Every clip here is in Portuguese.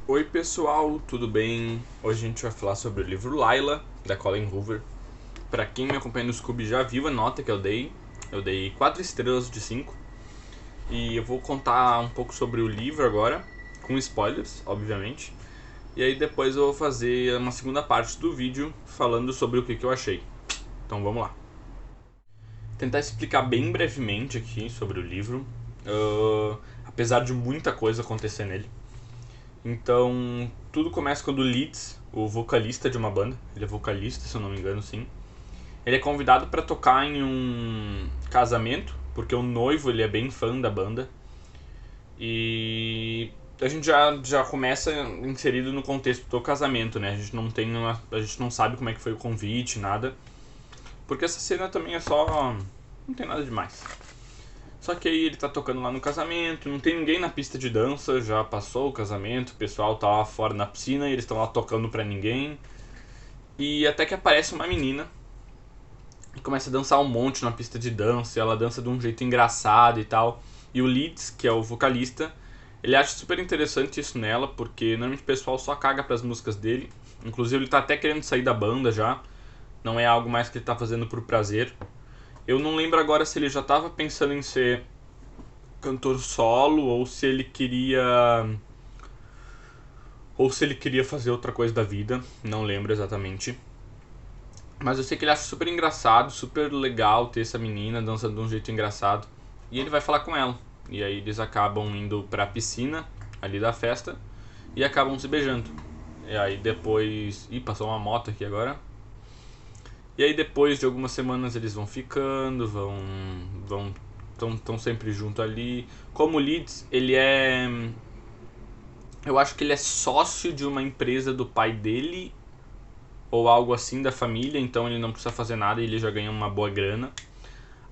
Oi pessoal, tudo bem? Hoje a gente vai falar sobre o livro Layla, da Colleen Hoover. Pra quem me acompanha no Scooby já viu a nota que eu dei 4 estrelas de 5. E eu vou contar um pouco sobre o livro agora, com spoilers, obviamente. E aí depois eu vou fazer uma segunda parte do vídeo falando sobre o que eu achei. Então vamos lá. Tentar explicar bem brevemente aqui sobre o livro, apesar de muita coisa acontecer nele. Então, tudo começa quando o Leeds, o vocalista de uma banda, ele é vocalista, se eu não me engano, sim. Ele é convidado para tocar em um casamento, porque o noivo ele é bem fã da banda. E a gente já começa inserido no contexto do casamento, né? A gente não sabe como é que foi o convite, nada. Porque essa cena também é só, não tem nada demais. Só que aí ele tá tocando lá no casamento, não tem ninguém na pista de dança, já passou o casamento, o pessoal tá lá fora na piscina e eles estão lá tocando pra ninguém. E até que aparece uma menina e começa a dançar um monte na pista de dança, e ela dança de um jeito engraçado e tal. E o Leeds, que é o vocalista, ele acha super interessante isso nela, porque normalmente o pessoal só caga pras músicas dele. Inclusive ele tá até querendo sair da banda já, não é algo mais que ele tá fazendo por prazer. Eu não lembro agora se ele já tava pensando em ser cantor solo ou se ele queria fazer outra coisa da vida, não lembro exatamente. Mas eu sei que ele acha super engraçado, super legal ter essa menina dançando de um jeito engraçado. E ele vai falar com ela. E aí eles acabam indo pra piscina ali da festa e acabam se beijando. E aí depois. Ih, passou uma moto aqui agora. E aí depois de algumas semanas eles vão ficando, estão sempre junto ali. Como o Leeds, ele é, eu acho que ele é sócio de uma empresa do pai dele ou algo assim da família, então ele não precisa fazer nada e ele já ganha uma boa grana.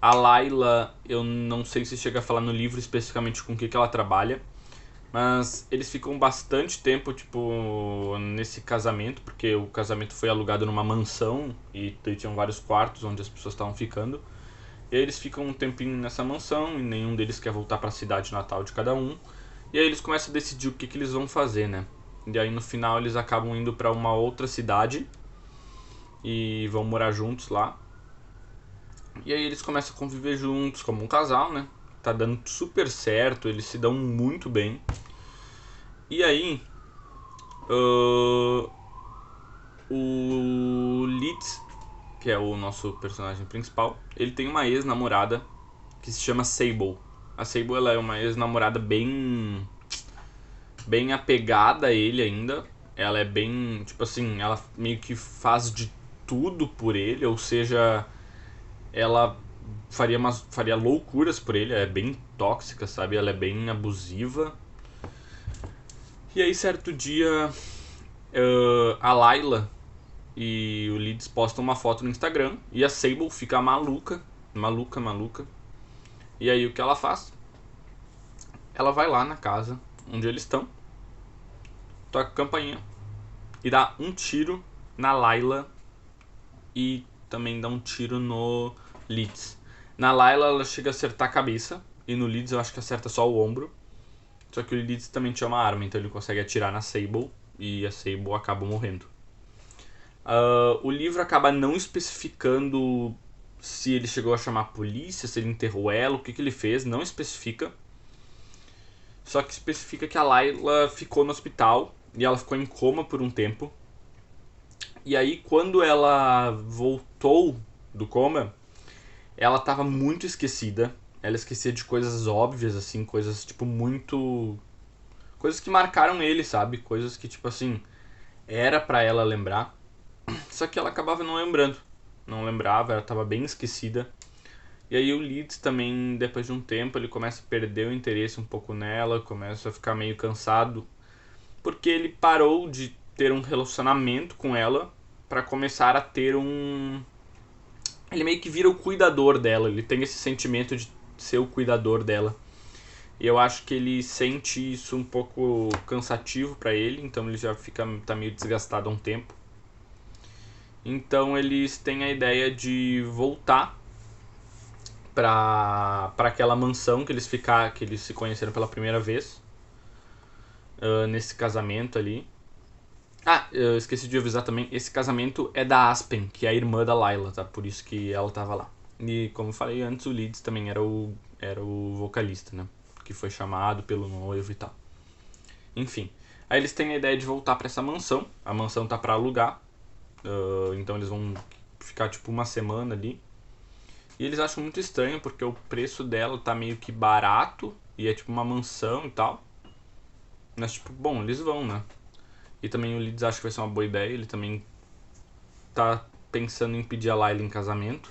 A Layla, eu não sei se chega a falar no livro especificamente com o que ela trabalha, mas eles ficam bastante tempo, tipo, nesse casamento, porque o casamento foi alugado numa mansão e tinham vários quartos onde as pessoas estavam ficando. E aí eles ficam um tempinho nessa mansão e nenhum deles quer voltar para a cidade natal de cada um. E aí eles começam a decidir o que eles vão fazer, né? E aí no final eles acabam indo para uma outra cidade e vão morar juntos lá. E aí eles começam a conviver juntos como um casal, né? Tá dando super certo, eles se dão muito bem. E aí, uh, o Leeds, que é o nosso personagem principal, ele tem uma ex-namorada que se chama Sable. A Sable ela é uma ex-namorada bem apegada a ele ainda. Ela é bem, tipo assim, ela meio que faz de tudo por ele, ou seja, ela faria loucuras por ele, é bem tóxica, sabe? Ela é bem abusiva. E aí, certo dia, a Layla e o Leeds postam uma foto no Instagram e a Sable fica maluca, maluca, maluca. E aí, o que ela faz? Ela vai lá na casa onde eles estão, toca a campainha e dá um tiro na Layla e também dá um tiro no Leeds. Na Layla ela chega a acertar a cabeça e no Leeds eu acho que acerta só o ombro. Só que o Leeds também tinha uma arma, então ele consegue atirar na Sable e a Sable acaba morrendo. O livro acaba não especificando se ele chegou a chamar a polícia, se ele enterrou ela, o que ele fez, não especifica. Só que especifica que a Layla ficou no hospital e ela ficou em coma por um tempo. E aí, quando ela voltou do coma, ela tava muito esquecida. Ela esquecia de coisas óbvias, assim, coisas tipo muito. Coisas que marcaram ele, sabe? Coisas que, tipo assim, era pra ela lembrar. Só que ela acabava não lembrando. Não lembrava, ela tava bem esquecida. E aí o Leeds também, depois de um tempo, ele começa a perder o interesse um pouco nela, começa a ficar meio cansado. Porque ele parou de ter um relacionamento com ela pra começar a ter um. Ele meio que vira o cuidador dela, ele tem esse sentimento de ser o cuidador dela. E eu acho que ele sente isso um pouco cansativo pra ele, então ele já tá meio desgastado há um tempo. Então eles têm a ideia de voltar pra aquela mansão que eles se conheceram pela primeira vez. nesse casamento ali. Ah, eu esqueci de avisar também, esse casamento é da Aspen, que é a irmã da Layla, tá? Por isso que ela tava lá. E como eu falei antes, o Leeds também era o vocalista, né? Que foi chamado pelo noivo e tal. Enfim. Aí eles têm a ideia de voltar pra essa mansão. A mansão tá pra alugar. Então eles vão ficar tipo uma semana ali. E eles acham muito estranho porque o preço dela tá meio que barato. E é tipo uma mansão e tal. Mas tipo, bom, eles vão, né? E também o Leeds acha que vai ser uma boa ideia. Ele também tá pensando em pedir a Layla em casamento.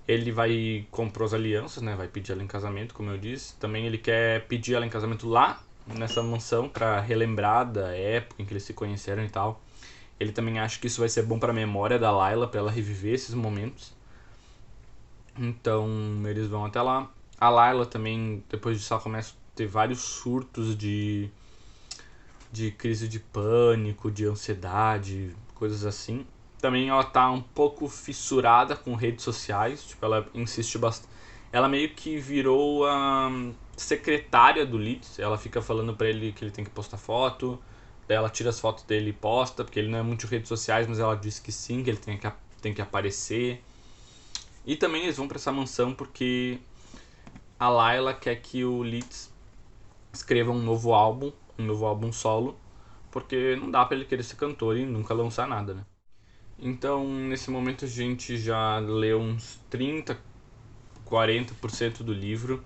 Ele vai comprar as alianças, né? Vai pedir ela em casamento, como eu disse. Também ele quer pedir ela em casamento lá nessa mansão pra relembrar da época em que eles se conheceram e tal. Ele também acha que isso vai ser bom pra memória da Layla, pra ela reviver esses momentos. Então eles vão até lá. A Layla também, depois disso, ela começa a ter vários surtos de crise de pânico, de ansiedade, coisas assim. Também ela tá um pouco fissurada com redes sociais, tipo, ela insiste bastante. Ela meio que virou a secretária do Leeds, ela fica falando pra ele que ele tem que postar foto, daí ela tira as fotos dele e posta, porque ele não é muito de redes sociais, mas ela diz que sim, que ele tem que aparecer. E também eles vão pra essa mansão porque a Layla quer que o Leeds escreva um novo álbum solo, porque não dá pra ele querer ser cantor e nunca lançar nada, né? Então, nesse momento a gente já leu uns 30, 40% do livro.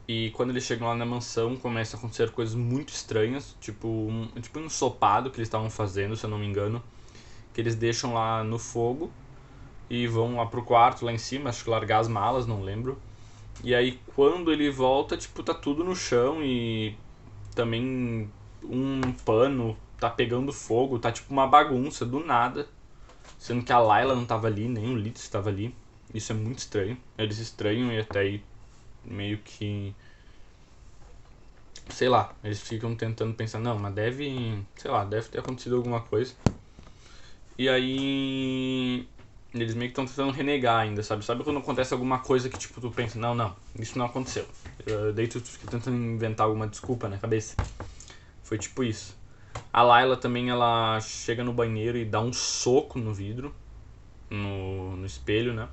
E quando eles chegam lá na mansão, começa a acontecer coisas muito estranhas, tipo um ensopado que eles estavam fazendo, se eu não me engano, que eles deixam lá no fogo e vão lá pro quarto, lá em cima, acho que largar as malas, não lembro. E aí quando ele volta, tipo, tá tudo no chão e também um pano tá pegando fogo, tá tipo uma bagunça do nada. Sendo que a Layla não tava ali, nem o Leeds estava ali. Isso é muito estranho. Eles estranham e até aí meio que. Sei lá, eles ficam tentando pensar, não, mas deve. Sei lá, deve ter acontecido alguma coisa. E aí. Eles meio que estão tentando renegar ainda, sabe? Sabe quando acontece alguma coisa que tipo tu pensa, não, não, isso não aconteceu. Daí tu fica tentando inventar alguma desculpa na cabeça. Foi tipo isso. A Layla também, ela chega no banheiro e dá um soco no vidro, no espelho, né?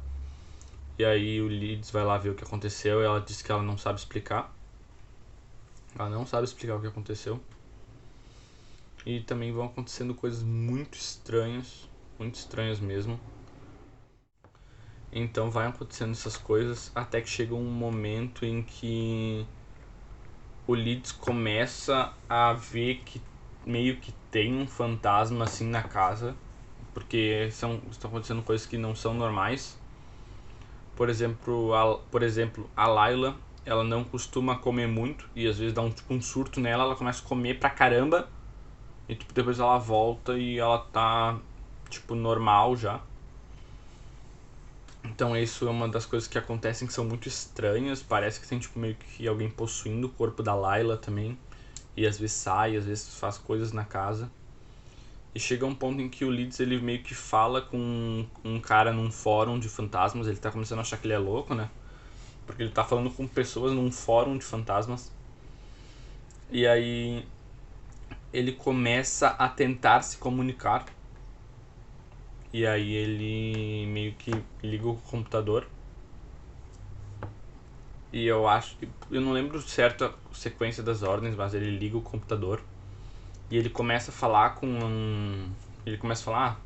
E aí o Leeds vai lá ver o que aconteceu e ela diz que ela não sabe explicar. Ela não sabe explicar o que aconteceu. E também vão acontecendo coisas muito estranhas mesmo. Então vai acontecendo essas coisas até que chega um momento em que o Leeds começa a ver que meio que tem um fantasma assim na casa, porque estão acontecendo coisas que não são normais. Por exemplo, a Layla, ela não costuma comer muito e às vezes dá um surto nela, ela começa a comer pra caramba e tipo, depois ela volta e ela tá tipo normal já. Então isso é uma das coisas que acontecem que são muito estranhas, parece que tem tipo meio que alguém possuindo o corpo da Layla também. E às vezes sai, às vezes faz coisas na casa. E chega um ponto em que o Leeds ele meio que fala com um cara num fórum de fantasmas, ele tá começando a achar que ele é louco, né? Porque ele tá falando com pessoas num fórum de fantasmas. E aí ele começa a tentar se comunicar. E aí ele meio que liga o computador. E eu acho que. Eu não lembro certo a sequência das ordens, mas ele liga o computador. E ele começa a falar com um. Ele começa a falar,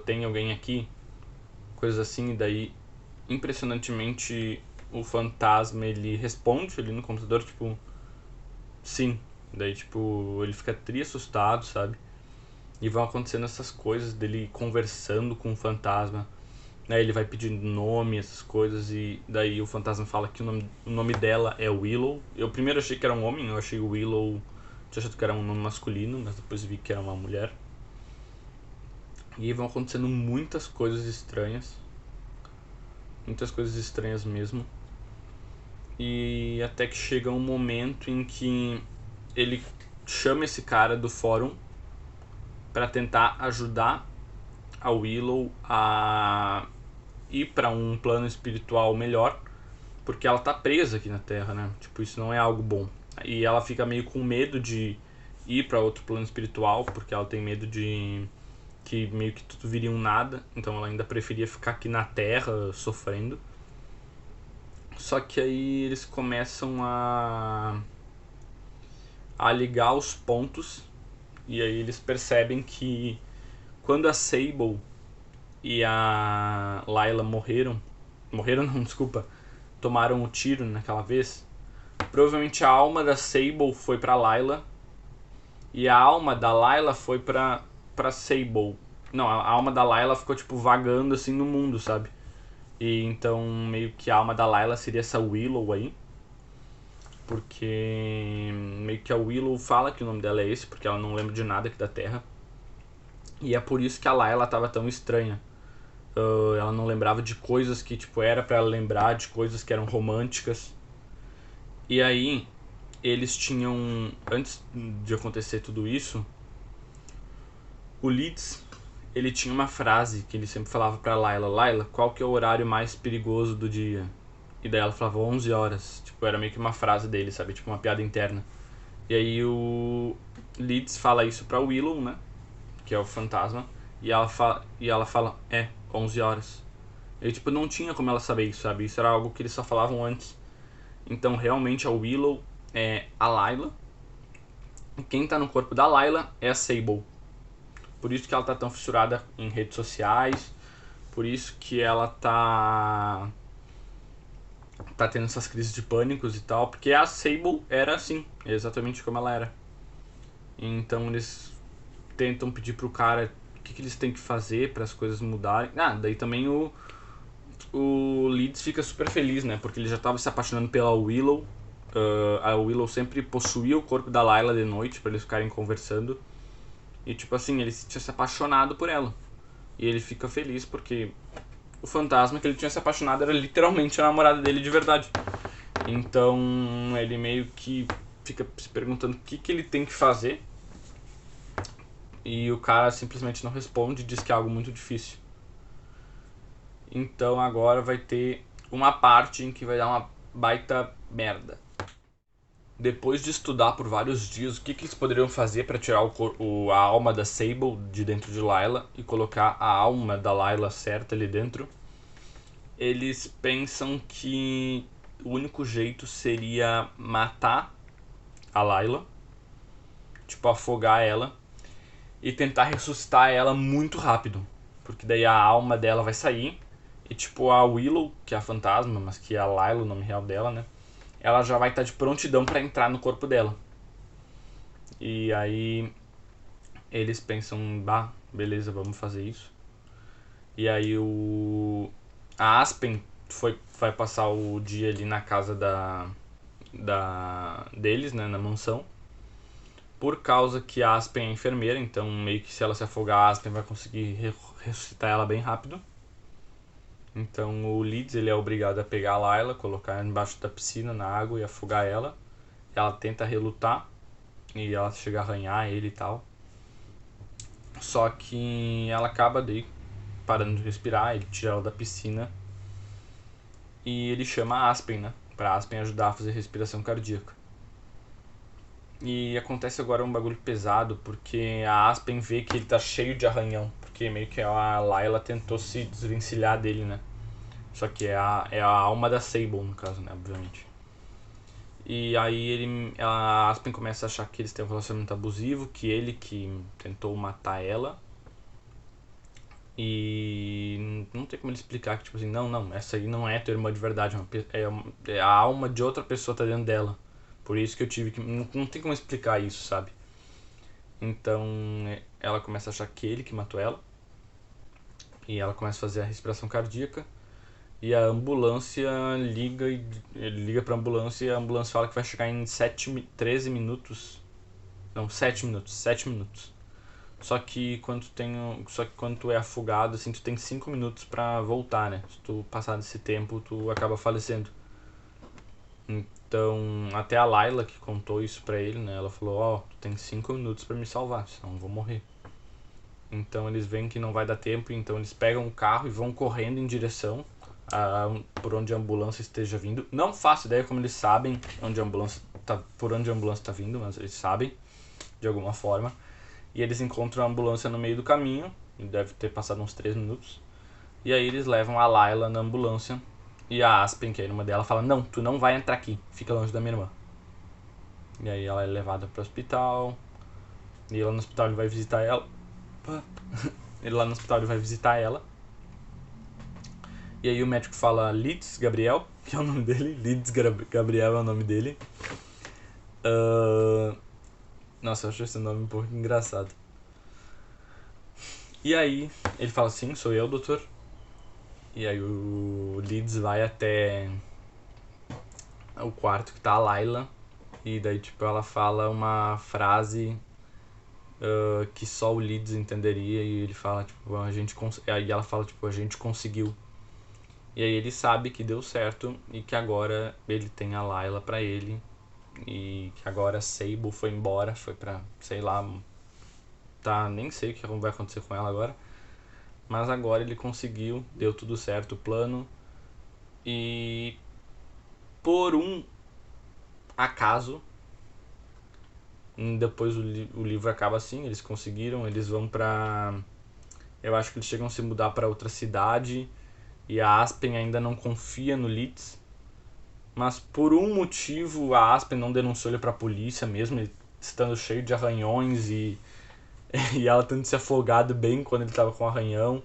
tem alguém aqui? Coisas assim, e daí impressionantemente o fantasma ele responde ali no computador, tipo, sim. Daí, tipo, ele fica tri assustado, sabe? E vão acontecendo essas coisas dele conversando com o fantasma. Né? Ele vai pedindo nome, essas coisas, e daí o fantasma fala que o nome dela é Willow. Eu primeiro achei que era um homem, eu achei o Willow. Tinha achado que era um nome masculino, mas depois vi que era uma mulher. E vão acontecendo muitas coisas estranhas. Muitas coisas estranhas mesmo. E até que chega um momento em que ele chama esse cara do fórum para tentar ajudar a Willow a ir para um plano espiritual melhor, porque ela tá presa aqui na Terra, né? Tipo, isso não é algo bom. E ela fica meio com medo de ir para outro plano espiritual, porque ela tem medo de que meio que tudo viria um nada, então ela ainda preferia ficar aqui na Terra sofrendo. Só que aí eles começam a ligar os pontos, e aí eles percebem que quando a Sable e a Layla morreram não, desculpa, tomaram o tiro naquela vez, provavelmente a alma da Sable foi pra Layla e a alma da Layla foi pra Sable. Não, a alma da Layla ficou tipo vagando assim no mundo, sabe? E então meio que a alma da Layla seria essa Willow aí. Porque meio que a Willow fala que o nome dela é esse, porque ela não lembra de nada aqui da Terra. E é por isso que a Layla tava tão estranha. Ela não lembrava de coisas que tipo era pra ela lembrar, de coisas que eram românticas. E aí eles tinham, antes de acontecer tudo isso, o Leeds, ele tinha uma frase que ele sempre falava pra Layla: Layla, qual que é o horário mais perigoso do dia? E daí ela falava 11 horas. Tipo, era meio que uma frase dele, sabe? Tipo, uma piada interna. E aí o Leeds fala isso pra Willow, né? Que é o fantasma. E ela fala, 11 horas. E tipo, não tinha como ela saber isso, sabe? Isso era algo que eles só falavam antes. Então, realmente, a Willow é a Layla. E quem tá no corpo da Layla é a Sable. Por isso que ela tá tão fissurada em redes sociais. Por isso que ela tá tendo essas crises de pânicos e tal. Porque a Sable era assim, exatamente como ela era. Então eles tentam pedir pro cara o que eles têm que fazer para as coisas mudarem. Daí também o Leeds fica super feliz, né? Porque ele já tava se apaixonando pela Willow. A Willow sempre possuía o corpo da Layla de noite para eles ficarem conversando. E tipo assim, ele tinha se apaixonado por ela. E ele fica feliz porque o fantasma que ele tinha se apaixonado era literalmente a namorada dele de verdade. Então ele meio que fica se perguntando o que ele tem que fazer. E o cara simplesmente não responde, diz que é algo muito difícil. Então agora vai ter uma parte em que vai dar uma baita merda. Depois de estudar por vários dias o que eles poderiam fazer para tirar a alma da Sable de dentro de Layla e colocar a alma da Layla certa ali dentro, eles pensam que o único jeito seria matar a Layla, tipo afogar ela e tentar ressuscitar ela muito rápido, porque daí a alma dela vai sair e tipo a Willow, que é a fantasma, mas que é a Layla, o nome real dela, né? Ela já vai estar de prontidão para entrar no corpo dela. E aí eles pensam, beleza, vamos fazer isso. E aí a Aspen vai passar o dia ali na casa deles, né, na mansão. Por causa que a Aspen é enfermeira, então meio que se ela se afogar, a Aspen vai conseguir ressuscitar ela bem rápido. Então o Leeds, ele é obrigado a pegar a Layla, colocar embaixo da piscina, na água e afogar ela. Ela tenta relutar e ela chega a arranhar ele e tal. Só que ela acaba daí parando de respirar, ele tira ela da piscina e ele chama a Aspen, né? Pra Aspen ajudar a fazer respiração cardíaca. E acontece agora um bagulho pesado, porque a Aspen vê que ele tá cheio de arranhão, porque meio que a Layla tentou se desvencilhar dele, né? Só que é a alma da Sable, no caso, né? Obviamente. E aí a Aspen começa a achar que eles têm um relacionamento abusivo, que ele que tentou matar ela. E não tem como ele explicar que, tipo assim, não, essa aí não é tua irmã de verdade, é a alma de outra pessoa tá dentro dela. Por isso que eu tive que... Não tem como explicar isso, sabe? Então ela começa a achar que ele que matou ela. E ela começa a fazer a respiração cardíaca. E a ambulância ele liga pra ambulância e a ambulância fala que vai chegar em 13 minutos. Não, 7 minutos. 7 minutos. Só que quando tu é afogado, assim, tu tem 5 minutos pra voltar, né? Se tu passar desse tempo, tu acaba falecendo. Então, até a Layla que contou isso pra ele, né? Ela falou, tu tem 5 minutos pra me salvar, senão eu vou morrer. Então eles veem que não vai dar tempo, então eles pegam o carro e vão correndo em direção por onde a ambulância esteja vindo. Não faço ideia como eles sabem por onde a ambulância tá vindo, mas eles sabem. de alguma forma. E eles encontram a ambulância no meio do caminho, deve ter passado uns 3 minutos. E aí eles levam a Layla na ambulância. E a Aspen, que é a irmã dela, fala: não, tu não vai entrar aqui, fica longe da minha irmã. E aí ela é levada pro hospital. E lá no hospital ele vai visitar ela. E aí o médico fala Leeds Gabriel, que é o nome dele. Leeds Gabriel é o nome dele. Nossa, eu acho esse nome um pouco engraçado. E aí ele fala: sim, sou eu, doutor. E aí o Leeds vai até o quarto que tá a Layla. E daí tipo ela fala uma frase que só o Leeds entenderia. E ele fala tipo, aí ela fala tipo, a gente conseguiu. E aí ele sabe que deu certo e que agora ele tem a Layla pra ele. E que agora a Sable foi embora, foi pra, sei lá, tá, nem sei o que vai acontecer com ela agora. Mas agora ele conseguiu, deu tudo certo o plano. E por um acaso, depois o livro acaba assim, eles conseguiram, eles vão pra... Eu acho que eles chegam a se mudar pra outra cidade. E a Aspen ainda não confia no Leeds. Mas por um motivo a Aspen não denunciou ele pra polícia mesmo, ele estando cheio de arranhões e ela tendo se afogado bem quando ele tava com arranhão.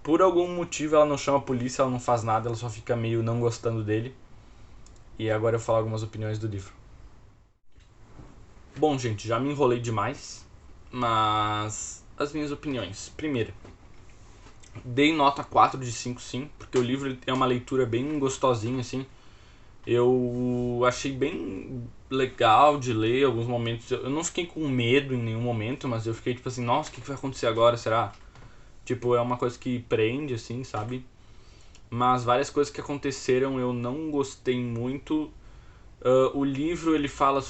Por algum motivo ela não chama a polícia, ela não faz nada, ela só fica meio não gostando dele. E agora eu vou falar algumas opiniões do livro. Bom, gente, já me enrolei demais, mas as minhas opiniões. Primeiro, dei nota 4 de 5 sim, porque o livro é uma leitura bem gostosinha, assim. Eu achei bem legal de ler alguns momentos. Eu não fiquei com medo em nenhum momento, mas eu fiquei tipo assim, nossa, o que vai acontecer agora, será? Tipo, é uma coisa que prende, assim, sabe? Mas várias coisas que aconteceram eu não gostei muito. O livro, ele fala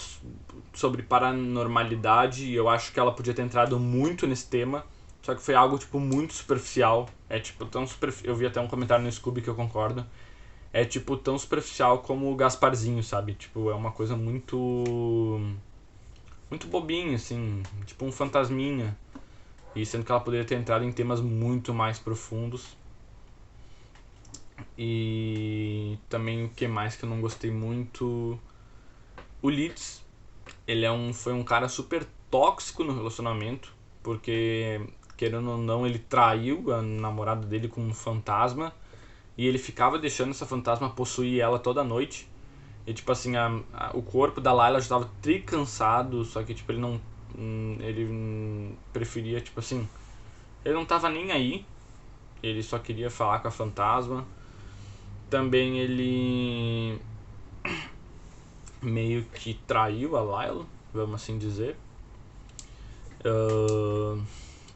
sobre paranormalidade e eu acho que ela podia ter entrado muito nesse tema. Só que foi algo, tipo, muito superficial. É, tipo, tão superficial. Eu vi até um comentário no Scooby que eu concordo. É, tipo, tão superficial como o Gasparzinho, sabe? Tipo, é uma coisa muito... muito bobinha, assim. Tipo, um fantasminha. E sendo que ela poderia ter entrado em temas muito mais profundos. E também o que mais que eu não gostei muito... O Leeds, ele foi um cara super tóxico no relacionamento. Porque, querendo ou não, ele traiu a namorada dele com um fantasma. E ele ficava deixando essa fantasma possuir ela toda noite. E tipo assim, o corpo da Layla já tava tricansado, só que tipo ele não... ele preferia, tipo assim... Ele não tava nem aí. Ele só queria falar com a fantasma. Também ele... meio que traiu a Layla, vamos assim dizer.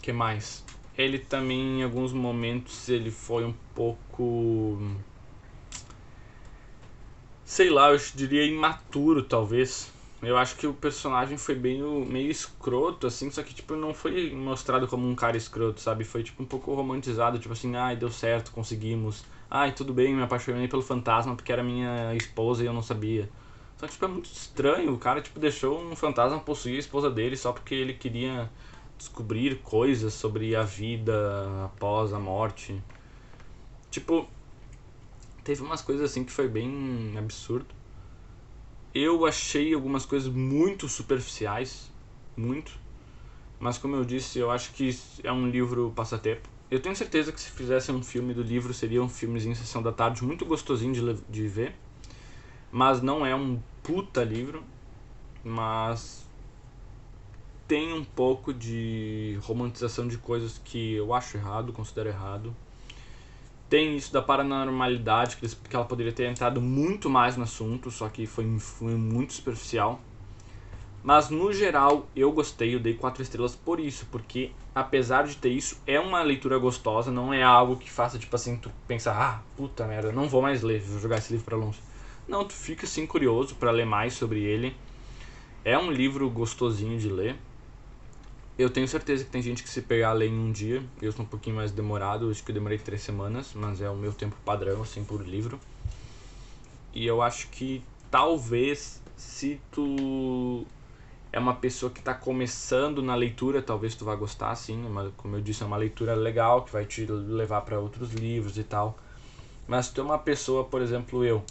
Que mais? Ele também, em alguns momentos, ele foi um pouco... sei lá, eu diria imaturo, talvez. Eu acho que o personagem foi meio escroto, assim, só que, tipo, não foi mostrado como um cara escroto, sabe? Foi, tipo, um pouco romantizado, tipo assim, ai, deu certo, conseguimos. Ai, tudo bem, me apaixonei pelo fantasma porque era minha esposa e eu não sabia. Só que, tipo, é muito estranho, o cara, tipo, deixou um fantasma possuir a esposa dele só porque ele queria descobrir coisas sobre a vida após a morte. Tipo, teve umas coisas assim que foi bem absurdo. Eu achei algumas coisas muito superficiais, muito. Mas como eu disse, eu acho que é um livro passatempo. Eu tenho certeza que se fizesse um filme do livro, seria um filmezinho Sessão da Tarde, muito gostosinho de ver. Mas não é um puta livro. Mas tem um pouco de romantização de coisas que eu acho errado, considero errado. Tem isso da paranormalidade, que ela poderia ter entrado muito mais no assunto, só que foi muito superficial. Mas no geral eu gostei, eu dei 4 estrelas por isso, porque apesar de ter isso, é uma leitura gostosa, não é algo que faça tipo assim, tu pensar, ah, puta merda, não vou mais ler, vou jogar esse livro pra longe. Não, tu fica assim curioso pra ler mais sobre ele. É um livro gostosinho de ler. Eu tenho certeza que tem gente que se pegar a ler em um dia. Eu sou um pouquinho mais demorado, acho que eu demorei 3 semanas, mas é o meu tempo padrão, assim, por livro. E eu acho que talvez, se tu é uma pessoa que está começando na leitura, talvez tu vá gostar, sim. Como eu disse, é uma leitura legal que vai te levar para outros livros e tal. Mas se tu é uma pessoa, por exemplo, eu,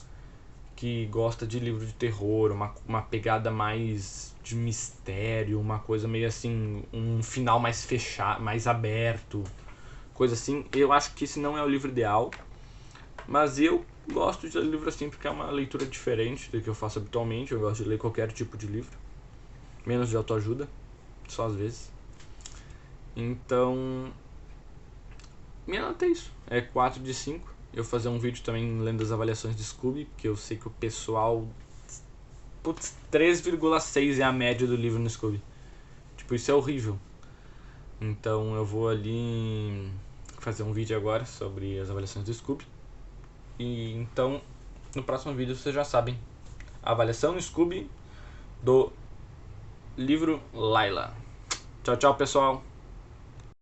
que gosta de livro de terror, uma pegada mais de mistério, uma coisa meio assim, um final mais fechado, mais aberto, coisa assim, eu acho que esse não é o livro ideal. Mas eu gosto de ler livro assim porque é uma leitura diferente do que eu faço habitualmente. Eu gosto de ler qualquer tipo de livro, menos de autoajuda, só às vezes. Então, minha nota é isso, é 4 de 5. Eu vou fazer um vídeo também lendo as avaliações de Scooby, porque eu sei que o pessoal... Putz, 3,6 é a média do livro no Scooby. Tipo, isso é horrível. Então eu vou ali fazer um vídeo agora sobre as avaliações do Scooby. E então, no próximo vídeo vocês já sabem a avaliação no Scooby do livro Layla. Tchau, tchau, pessoal!